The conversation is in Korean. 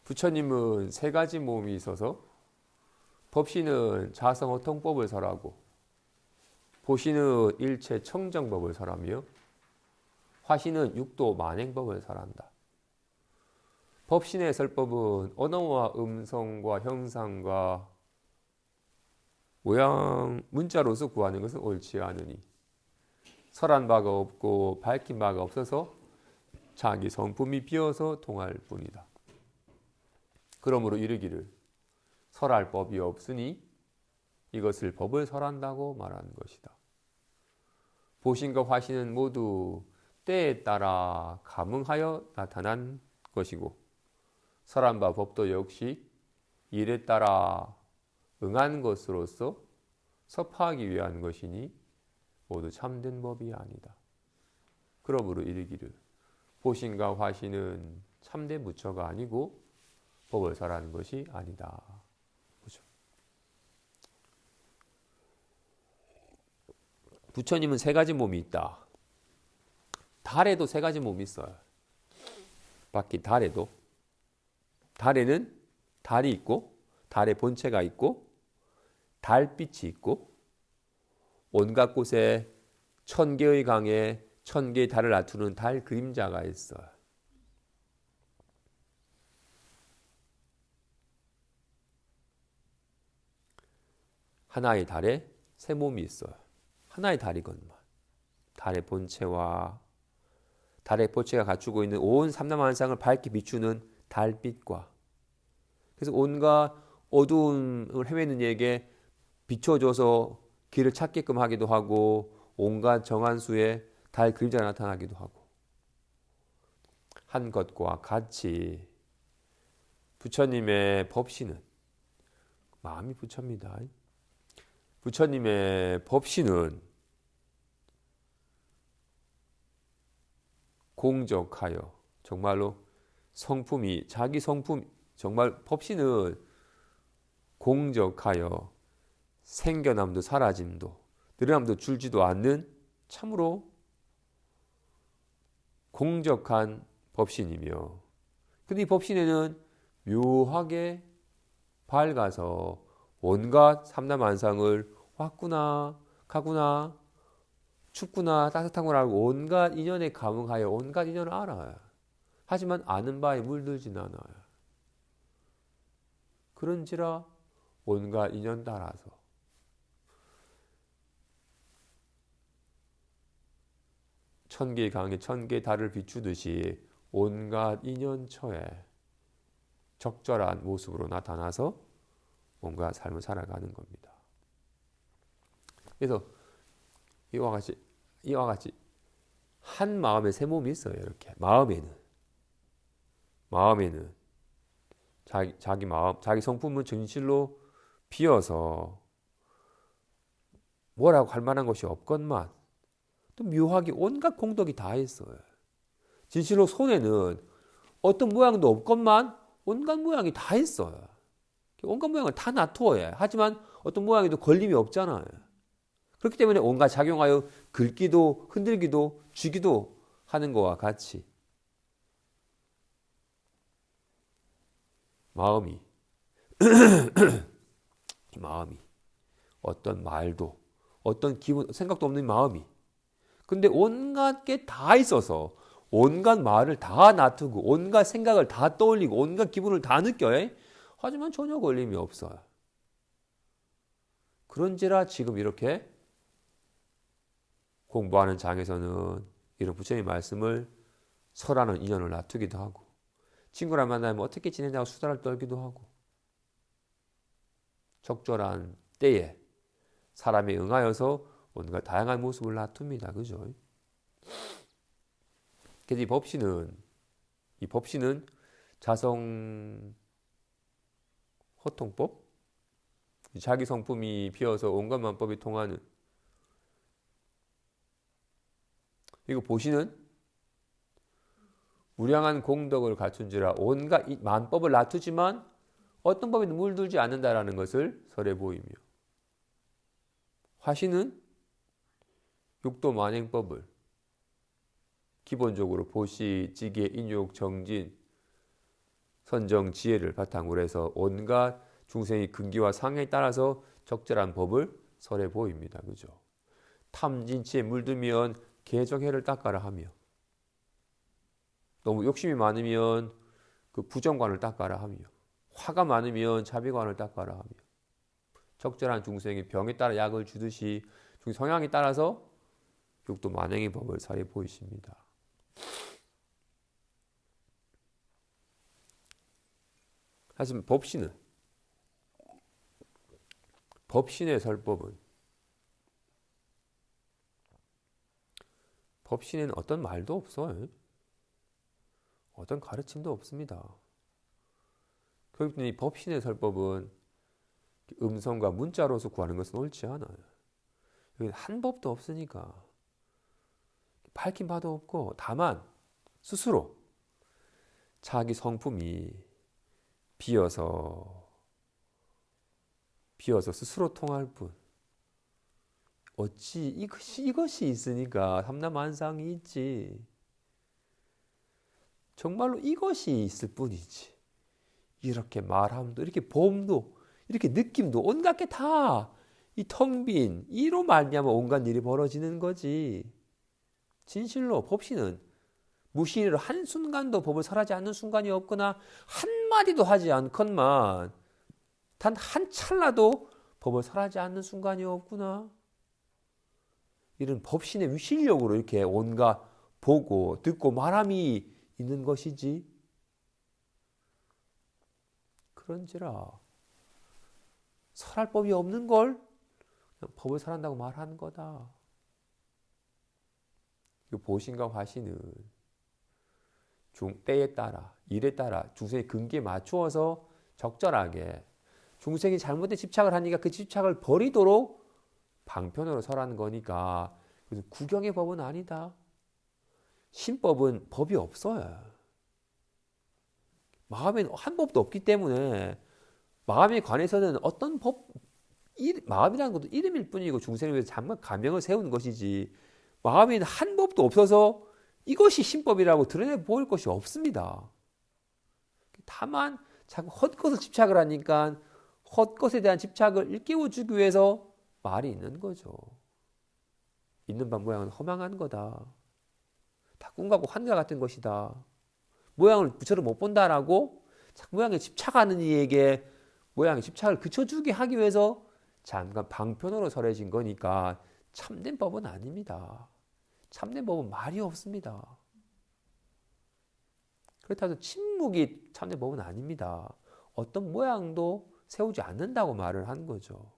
부처님은 세 가지 몸이 있어서 법신은 자성어통법을 설하고 보신은 일체 청정법을 설하며 화신은 육도 만행법을 설한다. 법신의 설법은 언어와 음성과 형상과 모양, 문자로서 구하는 것은 옳지 않으니 설한 바가 없고 밝힌 바가 없어서 자기 성품이 비어서 통할 뿐이다. 그러므로 이르기를 설할 법이 없으니 이것을 법을 설한다고 말하는 것이다. 보신과 화신은 모두 때에 따라 감응하여 나타난 것이고 설한 바 법도 역시 일에 따라 응한 것으로서 섭하기 위한 것이니 모두 참된 법이 아니다. 그러므로 이르기를 보신과 화신은 참된 부처가 아니고 법을 설하는 것이 아니다. 그렇죠? 부처님은 세 가지 몸이 있다. 달에도 세 가지 몸이 있어요. 바뀐 달에도. 달에는 달이 있고 달의 본체가 있고 달빛이 있고 온갖 곳에 천 개의 강에 천 개의 달을 나투는 달 그림자가 있어요. 하나의 달에 세 몸이 있어요. 하나의 달이건만. 달의 본체와 달의 본체가 갖추고 있는 온 삼라만상을 밝게 비추는 달빛과 그래서 온갖 어두움을 헤매는 이에게 비춰줘서 길을 찾게끔 하기도 하고 온갖 정한 수의 달 그림자가 나타나기도 하고 한 것과 같이 부처님의 법신은 마음이 부처입니다. 부처님의 법신은 공적하여 정말로 성품이 자기 성품 정말 법신은 공적하여 생겨남도 사라짐도 늘어남도 줄지도 않는 참으로 공적한 법신이며 근데 이 법신에는 묘하게 밝아서 온갖 삼라만상을 왔구나 가구나 춥구나 따뜻하구나 하고 온갖 인연에 감응하여 온갖 인연을 알아요. 하지만 아는 바에 물들진 않아요. 그런지라 온갖 인연 따라서 천 개의 강에 천 개의 달을 비추듯이 온갖 인연처에 적절한 모습으로 나타나서 뭔가 삶을 살아가는 겁니다. 그래서 이와 같이 한 마음에 세 몸이 있어요. 이렇게 마음에는 자기 마음, 자기 성품은 진실로 비어서 뭐라고 할 만한 것이 없건만 또 묘하게 온갖 공덕이 다 있어요. 진실로 손에는 어떤 모양도 없건만 온갖 모양이 다 있어요. 온갖 모양을 다 놔두어야 하지만 어떤 모양에도 걸림이 없잖아요. 그렇기 때문에 온갖 작용하여 긁기도 흔들기도 쥐기도 하는 것과 같이 마음이 어떤 말도 어떤 기분 생각도 없는 마음이 근데 온갖 게 다 있어서 온갖 말을 다 놔두고 온갖 생각을 다 떠올리고 온갖 기분을 다 느껴요. 하지만 전혀 걸림이 없어요. 그런지라 지금 이렇게 공부하는 장에서는 이런 부처님의 말씀을 설하는 인연을 놔두기도 하고 친구랑 만나면 어떻게 지내냐고 수다를 떨기도 하고 적절한 때에 사람에 응하여서 온갖 다양한 모습을 놔둡니다. 그죠? 그래서 이 법신은 자성 호통법 자기 성품이 비어서 온갖 만법이 통하는 이거 보시는 무량한 공덕을 갖춘지라 온갖 만법을 놔두지만 어떤 법에도 물들지 않는다라는 것을 설해 보이며 화신은 육도 만행법을 기본적으로 보시, 지계, 인욕, 정진, 선정 지혜를 바탕으로 해서 온갖 중생의 근기와 상향에 따라서 적절한 법을 설해 보입니다. 그죠? 탐진치에 물들면 개정해를 닦아라 하며, 너무 욕심이 많으면 그 부정관을 닦아라 하며, 화가 많으면 자비관을 닦아라 하며, 적절한 중생의 병에 따라 약을 주듯이 성향에 따라서 육도 만행의 법을 설해 보이십니다. 하지만 법신의 설법은, 법신에는 어떤 말도 없어요. 어떤 가르침도 없습니다. 그렇기 법신의 설법은 음성과 문자로서 구하는 것은 옳지 않아요. 여기 한 법도 없으니까 밝힌 바도 없고, 다만 스스로 자기 성품이 비어서 스스로 통할 뿐, 어찌 이것이 있으니까 삼라만상이 있지, 정말로 이것이 있을 뿐이지, 이렇게 말함도 이렇게 봄도 이렇게 느낌도 온갖 게 다 이 텅 빈 이로 말미암아 온갖 일이 벌어지는 거지. 진실로 법신은 무시를 한순간도 법을 설하지 않는 순간이 없거나 한마디도 하지 않건만 단 한 찰나도 법을 설하지 않는 순간이 없구나. 이런 법신의 위실력으로 이렇게 온갖 보고 듣고 말함이 있는 것이지. 그런지라 설할 법이 없는 걸 그냥 법을 설한다고 말하는 거다. 이 보신과 화신은 때에 따라 일에 따라 중생의 근기에 맞추어서 적절하게, 중생이 잘못된 집착을 하니까 그 집착을 버리도록 방편으로 설하는 거니까, 그래서 구경의 법은 아니다. 신법은 법이 없어요. 마음에는 한 법도 없기 때문에 마음에 관해서는 어떤 마음이라는 것도 이름일 뿐이고 중생을 위해서 잠깐 가명을 세우는 것이지, 마음에는 한 법도 없어서 이것이 신법이라고 드러내 보일 것이 없습니다. 다만 자꾸 헛것을 집착을 하니까 헛것에 대한 집착을 일깨워주기 위해서 말이 있는 거죠. 있는 바 모양은 허망한 거다. 다 꿈과고 환과 같은 것이다. 모양을 부처를 못 본다라고 자꾸 모양에 집착하는 이에게 모양의 집착을 그쳐주게 하기 위해서 잠깐 방편으로 설해진 거니까 참된 법은 아닙니다. 참된 법은 말이 없습니다. 그렇다고 해서 침묵이 참된 법은 아닙니다. 어떤 모양도 세우지 않는다고 말을 한 거죠.